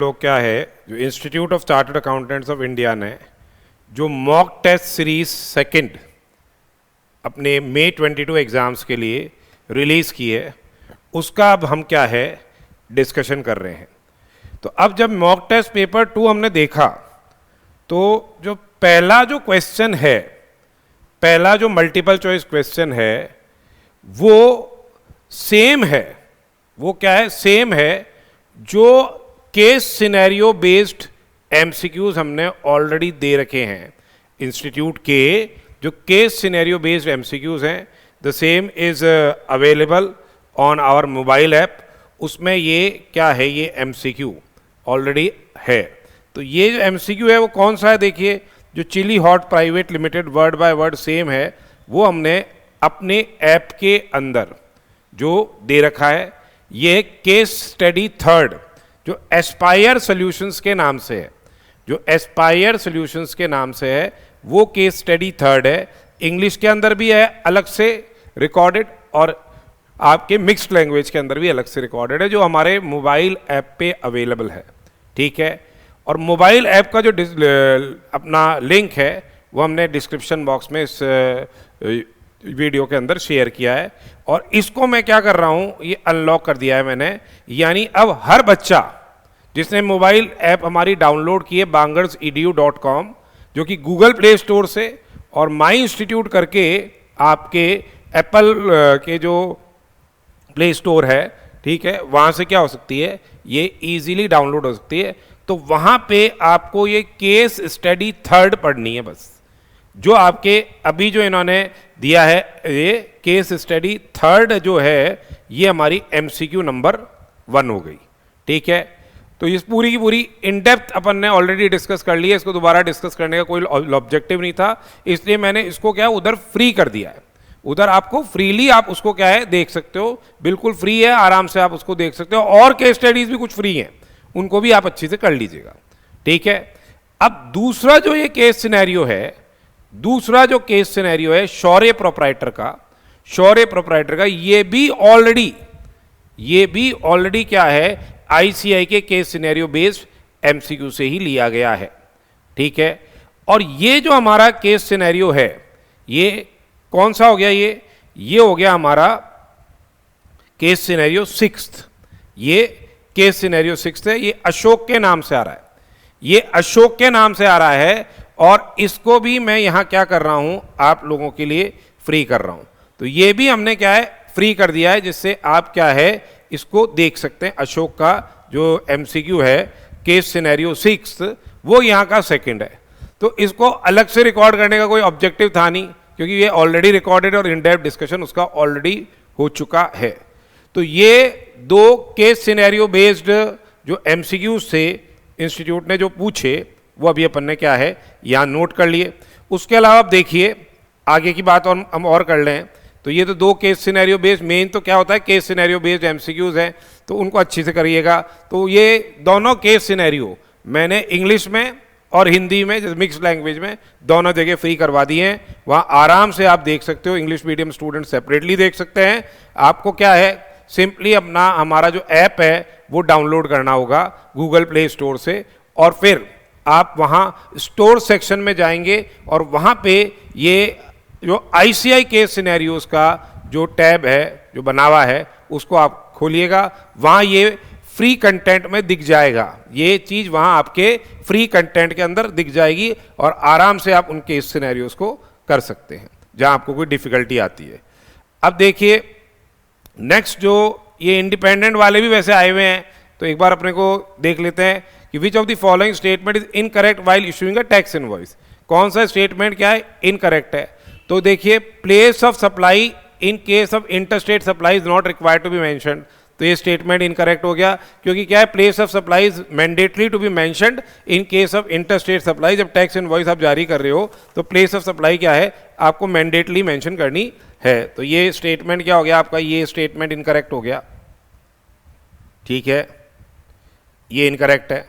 लोग क्या है, जो institute of chartered accountants of India ने जो मॉक टेस्ट सीरीज सेकंड अपने मई 22 एग्ज़ाम्स के लिए रिलीज़ की है, उसका अब हम क्या है डिस्कशन कर रहे हैं। तो अब जब मॉक टेस्ट पेपर 2 हमने देखा तो जो पहला जो क्वेश्चन है, पहला जो मल्टीपल चॉइस क्वेश्चन है वो सेम है। वो क्या है? सेम है जो केस सिनेरियो बेस्ड एमसीक्यूज हमने ऑलरेडी दे रखे हैं। इंस्टीट्यूट के जो केस सिनेरियो बेस्ड एमसीक्यूज हैं, the same is available on our mobile app. उसमें ये क्या है, ये एमसीक्यू ऑलरेडी है। तो ये जो एमसीक्यू है वो कौन सा है? देखिए, जो chili hot private limited word by word same है, वो हमने अपने ऐप के अंदर जो दे रखा है। ये केस स्टडी थर्ड जो एस्पायर सॉल्यूशंस के नाम से है, जो एस्पायर सॉल्यूशंस के नाम से है, वो केस स्टडी थर्ड है। इंग्लिश के अंदर भी है अलग से रिकॉर्डेड, और आपके मिक्स्ड लैंग्वेज के अंदर भी अलग से रिकॉर्डेड है, जो हमारे मोबाइल ऐप पे अवेलेबल है। ठीक है, और मोबाइल ऐप का जो अपना लिंक है वो हमने डिस्क्रिप्शन बॉक्स में इस वीडियो के अंदर शेयर किया है। और इसको मैं क्या कर रहा हूँ, ये अनलॉक कर दिया है मैंने। यानी अब हर बच्चा जिसने मोबाइल ऐप हमारी डाउनलोड की है bangersedu.com, जो कि गूगल प्ले स्टोर से और माई इंस्टीट्यूट करके आपके एप्पल के जो प्ले स्टोर है, ठीक है, वहाँ से क्या हो सकती है, ये इजीली डाउनलोड हो सकती है। तो वहाँ पे आपको ये केस स्टडी थर्ड पढ़नी है बस। जो आपके अभी जो इन्होंने दिया है, ये केस स्टडी थर्ड जो है, ये हमारी एमसीक्यू नंबर 1 हो गई। ठीक है, तो इस पूरी की पूरी इन डेप्थ अपन ने ऑलरेडी डिस्कस कर लिया। इसको दोबारा डिस्कस करने का कोई ऑब्जेक्टिव नहीं था, इसलिए मैंने इसको क्या उधर फ्री कर दिया है। उधर आपको फ्रीली आप उसको क्या है देख सकते हो, बिल्कुल फ्री है, आराम से आप उसको देख सकते हो। और केस स्टडीज भी कुछ फ्री हैं, उनको भी आप अच्छे से कर लीजिएगा। ठीक है, अब दूसरा जो ये केस सिनेरियो है, दूसरा जो केस सिनेरियो है शौर्य प्रोप्राइटर का, शौर्य प्रोप्राइटर का, ये भी ऑलरेडी क्या है, आईसीआई के केस सिनेरियो बेस्ड एमसीक्यू से ही लिया गया है। ठीक है, और ये जो हमारा केस सिनेरियो है, ये कौन सा हो गया? ये हो गया हमारा केस सिनेरियो 6th। ये केस सिनेरियो 6th है। ये अशोक के नाम से आ रहा है, ये अशोक के नाम से आ रहा है, और इसको भी मैं यहां क्या कर रहा हूं, आप लोगों के लिए फ्री कर रहा हूं। तो ये भी हमने क्या है फ्री कर दिया है, जिससे आप क्या है इसको देख सकते हैं। अशोक का जो एमसीक्यू है केस सिनेरियो 6th, वो यहां का सेकंड है। तो इसको अलग से रिकॉर्ड करने का कोई ऑब्जेक्टिव था नहीं, क्योंकि ये ऑलरेडी रिकॉर्डेड और इन डेप्थ डिस्कशन उसका ऑलरेडी हो चुका है। तो ये 2 केस सिनेरियो बेस्ड जो एमसीक्यूज थे इंस्टीट्यूट ने जो पूछे, वो अभी अपन ने क्या है यहाँ नोट कर लिए। उसके अलावा आप देखिए आगे की बात और हम और कर लें। तो ये तो 2 केस सिनेरियो बेस्ड, मेन तो क्या होता है केस सिनेरियो बेस्ड एमसीक्यूज हैं, तो उनको अच्छे से करिएगा। तो ये दोनों केस सिनेरियो मैंने इंग्लिश में और हिंदी में, जैसे मिक्स लैंग्वेज में, दोनों जगह फ्री करवा दिए हैं। वहाँ आराम से आप देख सकते हो। इंग्लिश मीडियम स्टूडेंट सेपरेटली देख सकते हैं। आपको क्या है, सिंपली अपना हमारा जो ऐप है वो डाउनलोड करना होगा गूगल प्ले स्टोर से, और फिर आप वहाँ स्टोर सेक्शन में जाएंगे और वहाँ पे ये जो आईसीआई केस सिनेरियोज का जो टैब है जो बना हुआ है, उसको आप खोलिएगा। वहाँ ये फ्री कंटेंट में दिख जाएगा, ये चीज़ वहाँ आपके फ्री कंटेंट के अंदर दिख जाएगी, और आराम से आप उन केस सिनेरियोज को कर सकते हैं जहाँ आपको कोई डिफिकल्टी आती है। अब देखिए नेक्स्ट, जो ये इंडिपेंडेंट वाले भी वैसे आए हुए हैं, तो एक बार अपने को देख लेते हैं कि which of the following statement is incorrect while issuing a tax invoice. कौन सा स्टेटमेंट क्या है, इनकरेक्ट है? तो देखिए, place of supply in case of interstate supply is not required to be mentioned. तो ये स्टेटमेंट इनकरेक्ट हो गया, क्योंकि क्या है, place of supply is mandatory to be mentioned in case of interstate supply. जब टैक्स इनवॉइस आप जारी कर रहे हो तो प्लेस ऑफ सप्लाई क्या है, आपको मैंडेटली मेंशन करनी है। तो ये स्टेटमेंट क्या हो गया आपका, ये स्टेटमेंट इनकरेक्ट हो गया। ठीक है, ये इनकरेक्ट है।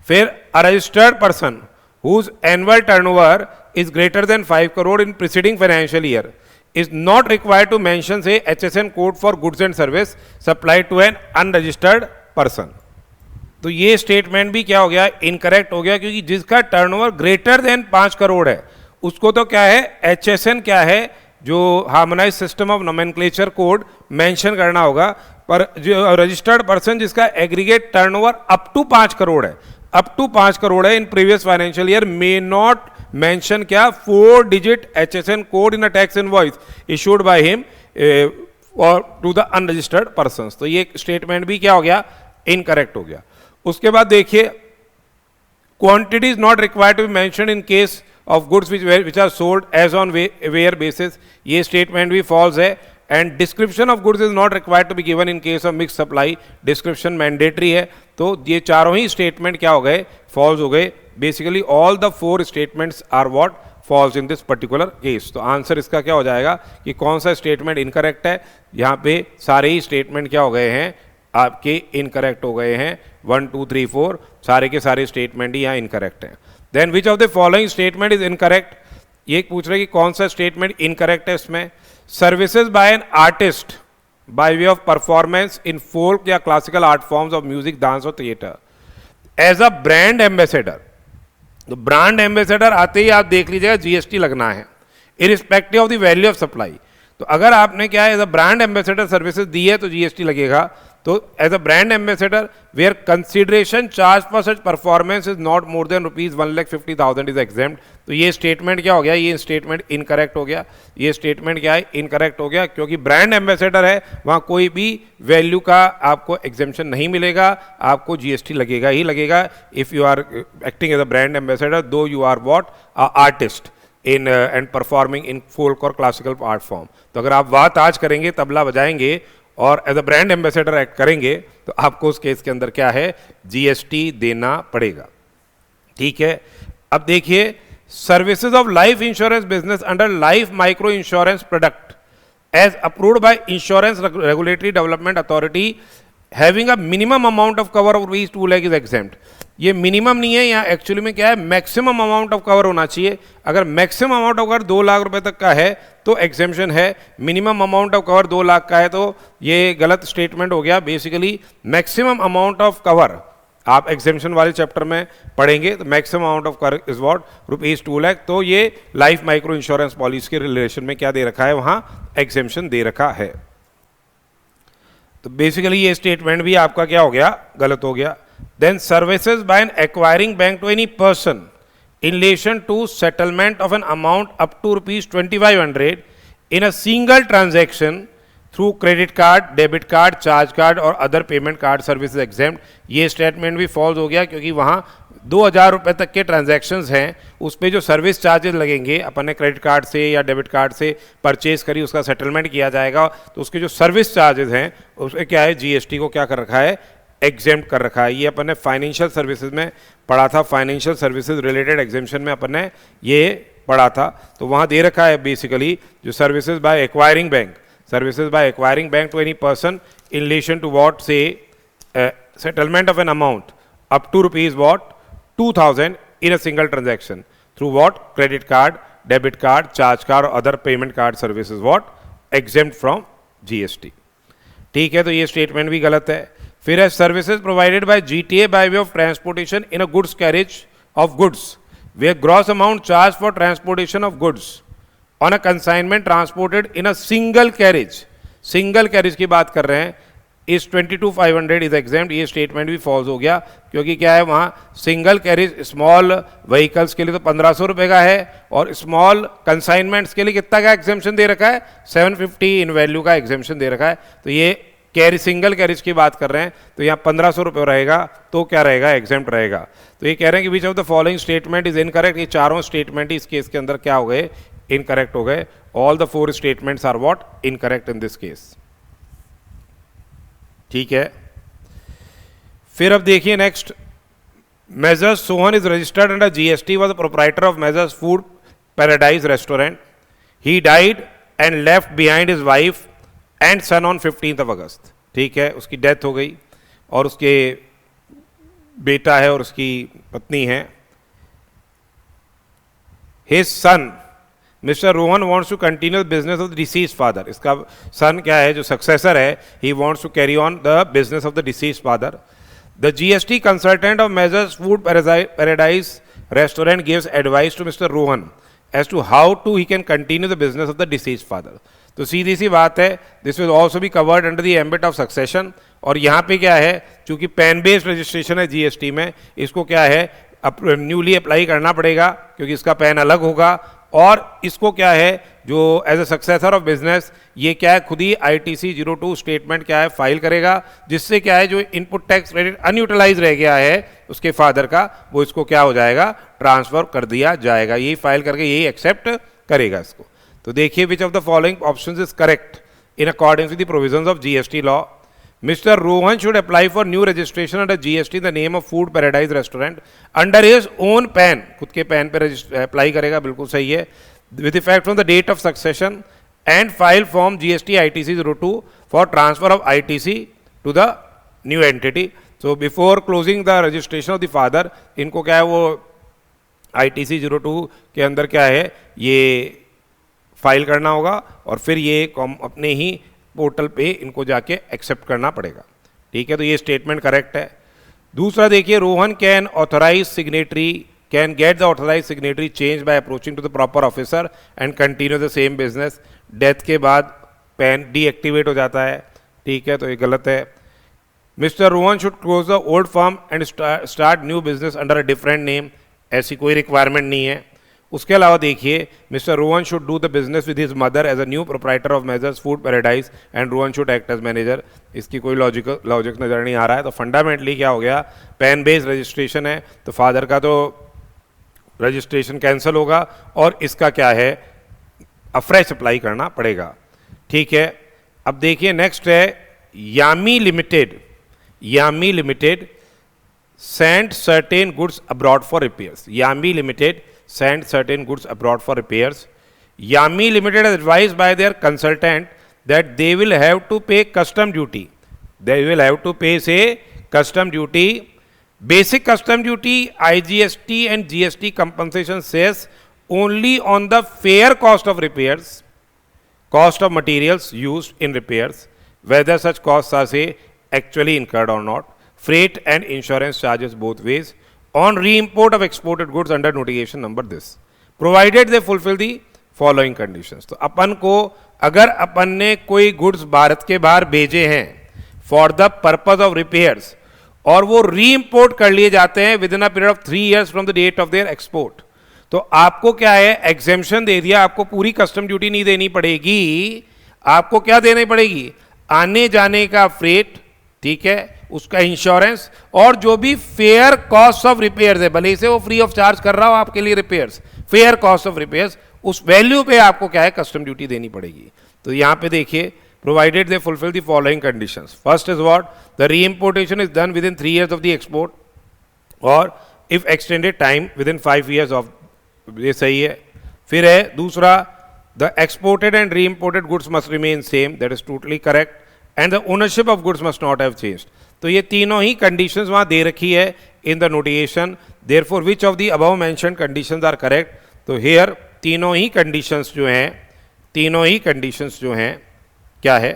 फिर a registered person whose annual turnover is greater than 5 crore in preceding financial year is not required to mention say HSN code for goods and service supplied to an unregistered person. तो ये statement भी क्या हो गया, incorrect हो गया, क्योंकि जिसका टर्नओवर ग्रेटर देन 5 करोड़ है उसको तो क्या है, HSN क्या है, जो harmonize system of nomenclature code mention करना होगा। पर जो रजिस्टर्ड पर्सन जिसका aggregate turnover up to 5 crore है, अप टू 5 करोड़ है in previous financial year, may not mention क्या, 4 digit HSN code in a tax invoice issued by him और to the unregistered person. तो ये स्टेटमेंट भी क्या हो गया, इनकरेक्ट हो गया। उसके बाद देखिए, quantity is not required to be mention in case of goods which are sold as on where basis, ये स्टेटमेंट भी फॉल्स है। And description of goods is not required to be given in case of mix supply, description mandatory है। तो ये चारों ही statement क्या हो गए, फॉल्स हो गए। Basically all the 4 statements are what, false in this particular case. तो आंसर इसका क्या हो जाएगा कि कौन सा स्टेटमेंट इनकरेक्ट है, यहाँ पे सारे ही स्टेटमेंट क्या हो गए हैं, आपके इनकरेक्ट हो गए हैं। 1 2 3 4 सारे के सारे स्टेटमेंट ही यहाँ इनकरेक्ट हैं। Then which of the following statement is incorrect, ये पूछ रहे कि कौन सा स्टेटमेंट इनकरेक्ट है इसमें। Services by an artist by way of performance in folk या classical art forms of music, dance और theatre as a brand ambassador. तो ब्रांड एम्बेसडर आते ही आप देख लीजिएगा जीएसटी लगना है, irrespective of the value of supply. तो अगर आपने क्या है, as a brand ambassador services दी है तो जीएसटी लगेगा। तो as a brand ambassador where consideration charge for such performance is not more than ₹1,50,000 is exempt. तो ये स्टेटमेंट क्या हो गया, ये स्टेटमेंट इनकरेक्ट हो गया। ये स्टेटमेंट क्या है, इनकरेक्ट हो गया, क्योंकि ब्रांड एम्बेसडर है, वहाँ कोई भी वैल्यू का आपको एग्जेम्पशन नहीं मिलेगा, आपको जीएसटी लगेगा ही लगेगा if you are acting as a brand ambassador, though you are what artist in and performing in folk और क्लासिकल आर्ट फॉर्म। तो अगर आप वाह ताज करेंगे, तबला बजाएंगे और as a brand ambassador act करेंगे तो आपको उस केस के अंदर क्या है, जीएसटी देना पड़ेगा। ठीक है, अब देखिए, services of life insurance business under life micro insurance product as approved by insurance regulatory development authority having a minimum amount of cover of ₹2 lakh is exempt. ये मिनिमम नहीं है, यहाँ एक्चुअली में क्या है, मैक्सिमम अमाउंट ऑफ कवर होना चाहिए। अगर maximum amount of cover 2 lakh रुपए तक का है तो एग्जेम्पशन है, minimum amount of cover 2 lakh का है तो ये गलत स्टेटमेंट हो गया। Basically maximum amount of cover आप एग्जेम्पशन वाले चैप्टर में पढ़ेंगे, तो maximum amount of cover is what, ₹2 lakh. तो ये लाइफ माइक्रो इंश्योरेंस पॉलिसी के रिलेशन में क्या दे रखा है, वहाँ एग्जेम्पशन दे रखा है। तो बेसिकली ये स्टेटमेंट भी आपका क्या हो गया, गलत हो गया। Then services by an acquiring bank to any person in relation to settlement of an amount up to ₹2,500 in a single transaction through credit card, debit card, charge card और other payment card services exempt। ये statement भी false हो गया, क्योंकि वहाँ 2,000 रुपये तक के ट्रांजैक्शंस हैं, उस पर जो सर्विस चार्जेस लगेंगे, अपन ने क्रेडिट कार्ड से या डेबिट कार्ड से परचेज करी, उसका सेटलमेंट किया जाएगा, तो उसके जो सर्विस चार्जेस हैं उसमें क्या है, जीएसटी को क्या कर रखा है, एग्जेम्प्ट कर रखा है। ये अपन ने फाइनेंशियल सर्विसेज में पढ़ा था, फाइनेंशियल सर्विसेज रिलेटेड एग्जेम्पशन में अपन ने ये पढ़ा था। तो वहाँ दे रखा है बेसिकली जो services by acquiring bank, services by acquiring bank to any person in relation to what से settlement of an amount up to ₹2,000 in a single transaction through what, credit card, debit card, charge card और other payment card services what exempt from GST. ठीक है, तो ये statement भी गलत है। फिर है services provided by GTA by way of transportation in a goods carriage of goods where gross amount charge for transportation of goods on a consignment transported in a single carriage, single carriage की बात कर रहे हैं, इस 22,500 is exempt. ये statement भी false हो गया, क्योंकि क्या है, वहाँ सिंगल कैरेज स्मॉल व्हीकल्स के लिए तो 1,500 रुपये का है और स्मॉल कंसाइनमेंट्स के लिए कितना का एग्जेम्पशन दे रखा है, 750 इन वैल्यू का एग्जेम्पशन दे रखा है। तो ये कैरी सिंगल कैरेज की बात कर रहे हैं, तो यहाँ 1,500 रुपये रहेगा, तो क्या रहेगा, एग्जेम्प्ट रहेगा। तो ये कह रहे हैं कि which of the following statement is incorrect. ये चारों स्टेटमेंट इस केस के अंदर क्या हो गए, इनकरेक्ट हो गए। All the 4 statements are what, incorrect in this case. ठीक है, फिर अब देखिए next, messrs Sohan is registered under GST, was the proprietor of messrs food paradise restaurant. He died and left behind his wife and son on 15 August. ठीक है, उसकी death हो गई और उसके बेटा है और उसकी पत्नी है। His son mister Rohan wants to continue the business of the deceased father. इसका सन क्या है, जो सक्सेसर है, he wants to carry on the business of the deceased father. The GST consultant of Measures Food Paradise Restaurant gives advice to Mr. Rohan as to how to he can continue the business of the deceased father. तो सीधी सी बात है, this will also be covered under the ambit of succession. और यहाँ पे क्या है, चूंकि pan based registration है जीएसटी में, इसको क्या है न्यूली अप्लाई करना पड़ेगा क्योंकि इसका पैन अलग होगा। और इसको क्या है जो as a successor of business ये क्या है खुद ही ITC 02 स्टेटमेंट क्या है फाइल करेगा, जिससे क्या है जो इनपुट टैक्स क्रेडिट अनयूटिलाइज रह गया है उसके फादर का, वो इसको क्या हो जाएगा ट्रांसफर कर दिया जाएगा। यही फाइल करके यही एक्सेप्ट करेगा इसको। तो देखिए विच of the following options is correct in according with the provisions of GST law. Mr. Rohan should apply for new registration under GST in the name of Food Paradise Restaurant under his own PAN, खुद के PAN पे apply करेगा, बिल्कुल सही है, with effect from the date of succession and file form GST ITC 02 for transfer of ITC to the new entity. So before closing the registration of the father, इनको क्या है वो ITC 02 के अंदर क्या है ये फाइल करना होगा और फिर ये अपने ही पोर्टल पे इनको जाके एक्सेप्ट करना पड़ेगा। ठीक है, तो ये स्टेटमेंट करेक्ट है। दूसरा देखिए, Rohan can authorize signatory can get the authorize signatory change by approaching to the proper officer and continue the same business. Death के बाद पैन डीएक्टिवेट हो जाता है, ठीक है, तो ये गलत है। Mister Rohan should close the old firm and start new business under a different name, ऐसी कोई रिक्वायरमेंट नहीं है। उसके अलावा देखिए, mister Rohan should do the business with his mother as a new proprietor of messrs food paradise and Rohan should act as manager. इसकी कोई logic नजर नहीं आ रहा है। तो फंडामेंटली क्या हो गया, पैन बेस्ड रजिस्ट्रेशन है तो फादर का तो रजिस्ट्रेशन कैंसिल होगा और इसका क्या है अफ्रेश अप्लाई करना पड़ेगा। ठीक है, अब देखिए नेक्स्ट है यामी limited. Yam limited sent certain goods abroad for repairs. Yami Limited sent certain goods abroad for repairs. Yami Limited is advised by their consultant that they will have to pay custom duty. They will have to pay, say, custom duty, basic custom duty, IGST and GST compensation cess only on the fair cost of repairs, cost of materials used in repairs, whether such costs are, say, actually incurred or not. Freight and insurance charges both ways on re-import of exported goods under notification number this, provided they fulfill the following conditions. तो अपन को अगर अपन ने कोई goods Bharat के बाहर भेजे हैं for the purpose of repairs और वो री इम्पोर्ट कर लिए जाते हैं within a period of 3 years from the date of their export, तो आपको क्या है एग्जेम्पशन दे दिया, आपको पूरी कस्टम ड्यूटी नहीं देनी पड़ेगी, आपको क्या देनी पड़ेगी आने जाने का फ्रेट, ठीक है, उसका इंश्योरेंस और जो भी फेयर कॉस्ट ऑफ रिपेयर्स है, भले से वो फ्री ऑफ चार्ज कर रहा हो आपके लिए repairs, fair cost of repairs उस वैल्यू पे आपको क्या है कस्टम ड्यूटी देनी पड़ेगी। तो यहां पे देखिए provided they fulfil the following conditions. First is what, the reimportation is done within इन 3 years ऑफ द एक्सपोर्ट और इफ एक्सटेंडेड टाइम विद इन 5 years ऑफ, ये सही है। फिर है दूसरा, the exported and reimported goods must remain same, that is totally correct, and the ownership of goods must not have changed. तो ये तीनों ही कंडीशंस वहां दे रखी है in the notification, therefore which of the above mentioned conditions are correct. तो here तीनों ही कंडीशंस जो हैं, तीनों ही कंडीशंस जो हैं क्या है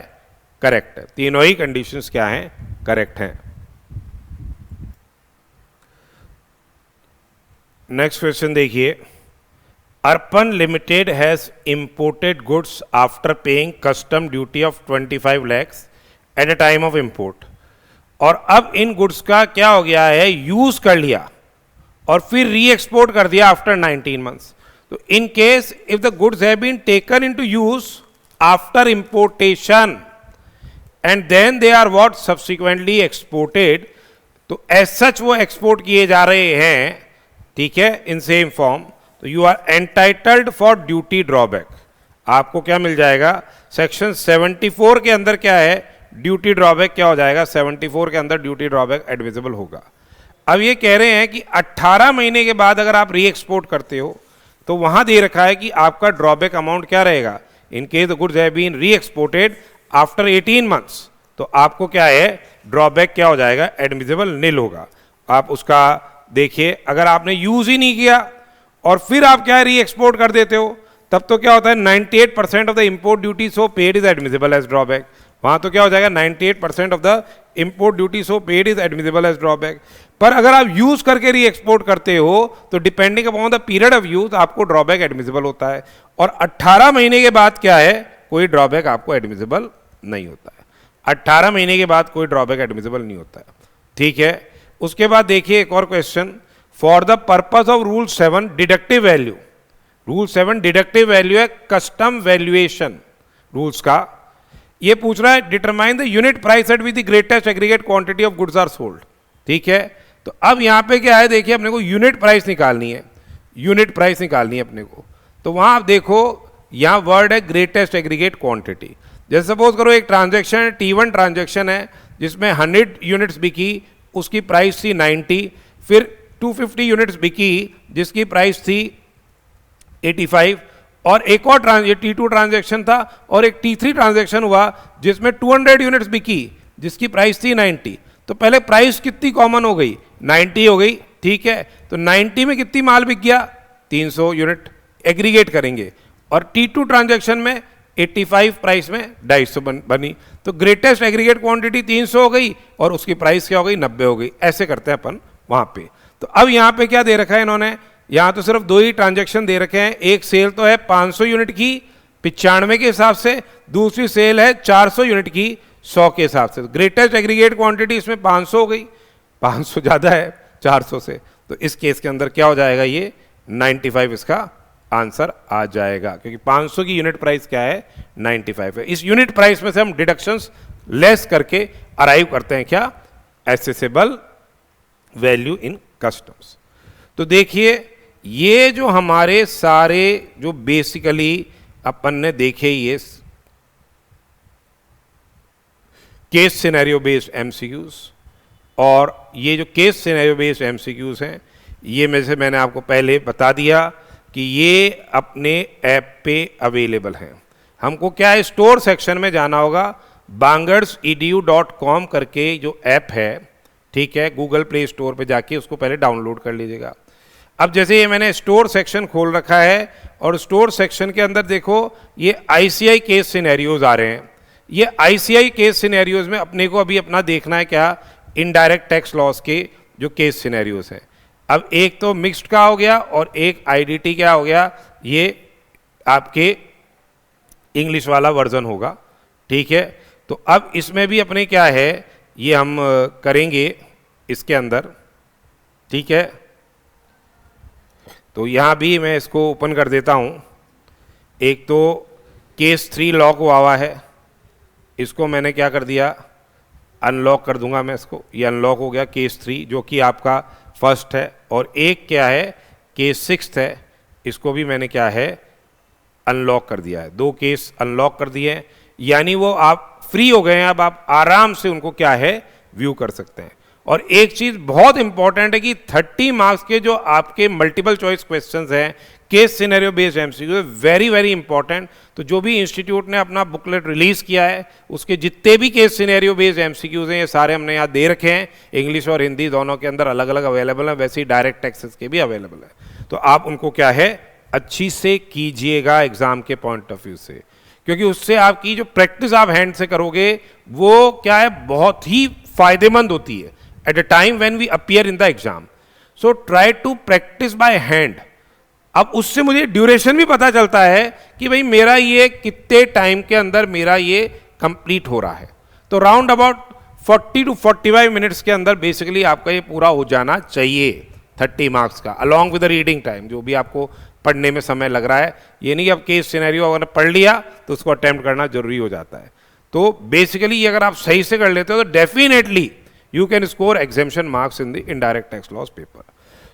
करेक्ट है, तीनों ही कंडीशंस क्या हैं करेक्ट हैं। नेक्स्ट क्वेश्चन देखिए, Arpan limited has imported goods after paying customs duty of 25 lakhs at a time of import, और अब इन गुड्स का क्या हो गया है यूज कर लिया और फिर री एक्सपोर्ट कर दिया आफ्टर 19 months। तो in case if the goods have been taken into use after importation and then they are what subsequently exported, तो एज सच वो एक्सपोर्ट किए जा रहे हैं, ठीक है, इन सेम फॉर्म, तो you are entitled for duty drawback. आपको क्या मिल जाएगा सेक्शन 74 के अंदर क्या है ड्यूटी ड्रॉबैक क्या हो जाएगा, 74 के अंदर ड्यूटी ड्रॉबैक एडमिसिबल होगा। अब ये कह रहे हैं कि 18 महीने के बाद अगर आप री एक्सपोर्ट करते हो तो वहां दे रखा है कि आपका ड्रॉबैक अमाउंट क्या रहेगा, in case the goods have been reexported after 18 months, तो आपको क्या है ड्रॉबैक क्या हो जाएगा एडमिसिबल निल होगा। आप उसका देखिए, अगर आपने यूज ही नहीं किया और फिर आप क्या है री एक्सपोर्ट कर देते हो, तब तो क्या होता है 98% of the import duty so paid is admissible as drawback. वहां तो क्या हो जाएगा 98% of the import duty so paid is admissible as drawback. पर अगर आप यूज करके री एक्सपोर्ट करते हो तो depending upon the period of use आपको ड्रॉबैक एडमिसिबल होता है, और 18 महीने के बाद क्या है, कोई ड्रॉबैक आपको एडमिसिबल नहीं होता है। 18 महीने के बाद कोई ड्रॉबैक एडमिसिबल नहीं होता है, ठीक है। उसके बाद देखिए एक और question, for the purpose of rule 7 deductive value. Rule 7 deductive value है कस्टम वैल्यूएशन रूल्स का। ये पूछ रहा है determine the unit price at with the greatest aggregate quantity of goods are sold, ठीक है। तो अब यहां पे क्या है, देखिए अपने को यूनिट प्राइस निकालनी है, यूनिट प्राइस निकालनी है अपने को। तो वहां आप देखो यहां वर्ड है ग्रेटेस्ट एग्रीगेट क्वांटिटी। जैसे सपोज करो एक ट्रांजैक्शन T1 ट्रांजैक्शन है जिसमें 100 यूनिट्स बिकी, उसकी प्राइस थी 90, फिर 250 यूनिट्स बिकी जिसकी प्राइस थी 85, और एक और T2 ट्रांजैक्शन था और एक T3 ट्रांजैक्शन हुआ जिसमें 200 यूनिट्स बिकी जिसकी प्राइस थी 90। तो पहले प्राइस कितनी कॉमन हो गई, 90 हो गई, ठीक है। तो 90 में कितनी माल बिक गया, 300 यूनिट एग्रीगेट करेंगे, और T2 ट्रांजैक्शन में 85 प्राइस में 250 बनी। तो ग्रेटेस्ट एग्रीगेट क्वांटिटी 300 हो गई और उसकी प्राइस क्या हो गई, 90 हो गई। ऐसे करते हैं अपन वहां पे। तो अब यहां पे क्या दे रखा है इन्होंने, यहां तो सिर्फ 2 ही ट्रांजैक्शन दे रखे हैं। एक सेल तो है 500 यूनिट की 95 के हिसाब से, दूसरी सेल है 400 यूनिट की 100 के हिसाब से। ग्रेटेस्ट एग्रीगेट क्वांटिटी इसमें 500 हो गई, 500 ज्यादा है 400 से, तो इस केस के अंदर क्या हो जाएगा, ये 95 इसका आंसर आ जाएगा, क्योंकि 500 की यूनिट प्राइस क्या है, 95 है। इस यूनिट प्राइस में से हम डिडक्शंस लेस करके अराइव करते हैं क्या, एसेसेबल वैल्यू इन कस्टम्स। तो देखिए ये जो हमारे सारे जो बेसिकली अपन ने देखे, ये केस सिनेरियो बेस्ड एमसीक्यूज, और ये जो केस सिनेरियो बेस्ड एमसीक्यूज हैं ये में से मैंने आपको पहले बता दिया कि ये अपने ऐप पे अवेलेबल हैं। हमको क्या है, स्टोर सेक्शन में जाना होगा, bangersedu.com करके जो ऐप है, ठीक है, गूगल प्ले स्टोर पे जाके उसको पहले डाउनलोड कर लीजिएगा। अब जैसे ये मैंने स्टोर सेक्शन खोल रखा है और स्टोर सेक्शन के अंदर देखो ये ICI केस सिनेरियोज आ रहे हैं। ये ICI केस सिनेरियोज में अपने को अभी अपना देखना है क्या, इनडायरेक्ट टैक्स लॉस के जो केस सिनेरियोज हैं। अब एक तो मिक्स्ड का हो गया और एक IDT क्या हो गया, ये आपके इंग्लिश वाला वर्जन होगा, ठीक है। तो अब इसमें भी अपने क्या है, ये हम करेंगे इसके अंदर, ठीक है। तो यहां भी मैं इसको ओपन कर देता हूं। एक तो केस 3 लॉक हुआ है, इसको मैंने क्या कर दिया, अनलॉक कर दूंगा मैं इसको। ये अनलॉक हो गया केस 3 जो कि आपका फर्स्ट है, और एक क्या है केस 6 है, इसको भी मैंने क्या है अनलॉक कर दिया है। 2 केस अनलॉक कर दिए हैं, यानी वो आप फ्री हो गए हैं, अब आप आराम से उनको क्या है व्यू कर सकते हैं। और एक चीज बहुत इंपॉर्टेंट है कि 30 मार्क्स के जो आपके मल्टीपल चॉइस क्वेश्चंस हैं case scenario based MCQ, very very important. तो जो भी इंस्टीट्यूट ने अपना बुकलेट रिलीज किया है उसके जितने भी केस सिनेरियो बेस्ड एमसीक्यूज हैं ये सारे हमने यहाँ दे रखे हैं, इंग्लिश और हिंदी दोनों के अंदर अलग अलग अवेलेबल है, वैसे ही डायरेक्ट टैक्सेस के भी अवेलेबल है। तो आप उनको क्या है अच्छी से कीजिएगा एग्जाम के पॉइंट ऑफ व्यू से, क्योंकि उससे आपकी जो प्रैक्टिस आप हैंड से करोगे वो क्या है बहुत ही फायदेमंद होती है at a time when we appear in the exam. So try to practice by hand. अब उससे मुझे ड्यूरेशन भी पता चलता है कि भाई मेरा ये कितने टाइम के अंदर मेरा ये कंप्लीट हो रहा है। तो राउंड अबाउट 40 to 45 मिनट्स के अंदर बेसिकली आपका ये पूरा हो जाना चाहिए 30 मार्क्स का, along with the reading time जो भी आपको पढ़ने में समय लग रहा है। ये नहीं अब केस सिनेरियो अगर पढ़ लिया तो उसको अटेम्प्ट करना जरूरी हो जाता है। तो बेसिकली ये अगर आप सही से कर लेते हो तो definitely you can score exemption marks in the indirect tax laws paper.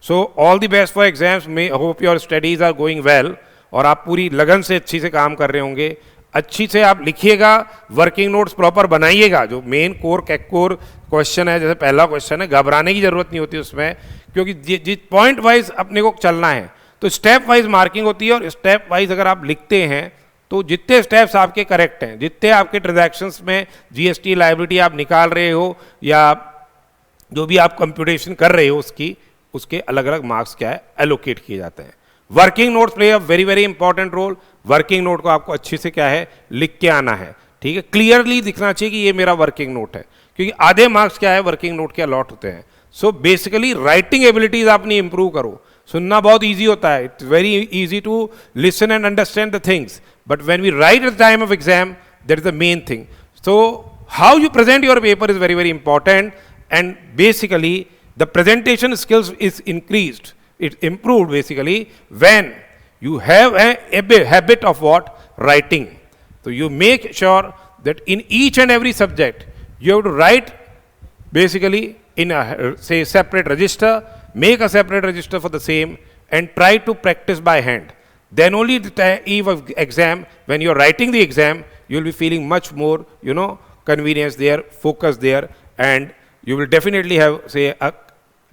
So all the best for exams. May hope your studies are going well और आप पूरी लगन से अच्छी से काम कर रहे होंगे। अच्छी से आप लिखिएगा, वर्किंग नोट्स प्रॉपर बनाइएगा। जो मेन कोर कैकोर क्वेश्चन है, जैसे पहला क्वेश्चन है, घबराने की जरूरत नहीं होती उसमें, क्योंकि जिस पॉइंट वाइज अपने को चलना है तो स्टेप वाइज मार्किंग होती है, और स्टेप वाइज अगर आप लिखते हैं तो जितने स्टेप्स आपके करेक्ट हैं, जितने आपके ट्रांजैक्शंस में जीएसटी लायबिलिटी आप निकाल रहे हो या जो भी आप कंप्यूटेशन कर रहे हो उसके अलग अलग मार्क्स क्या है एलोकेट किए जाते हैं। Working notes play a very very important role. Working note को आपको अच्छी से क्या है लिख के आना है, ठीक है, क्लियरली दिखना चाहिए कि ये मेरा वर्किंग नोट है, क्योंकि आधे मार्क्स क्या है वर्किंग नोट के अलॉट होते हैं। सो बेसिकली राइटिंग एबिलिटीज आपने इंप्रूव करो। सुनना बहुत इजी होता है, it's very easy to listen and understand the things, but when we write at the time of exam that is the main thing. So how you present your paper is very very important, and basically the presentation skills is increased, it improved basically when you have a habit of what? Writing. So you make sure that in each and every subject you have to write basically in a say separate register, make a separate register for the same, and try to practice by hand. Then only the eve of exam, when you're writing the exam, you'll be feeling much more, convenience there, focus there, and you will definitely have say a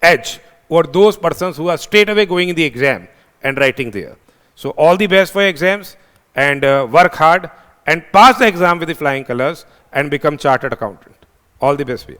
edge or those persons who are straight away going in the exam and writing there. So all the best for your exams, and work hard and pass the exam with the flying colors and become chartered accountant. All the best for you.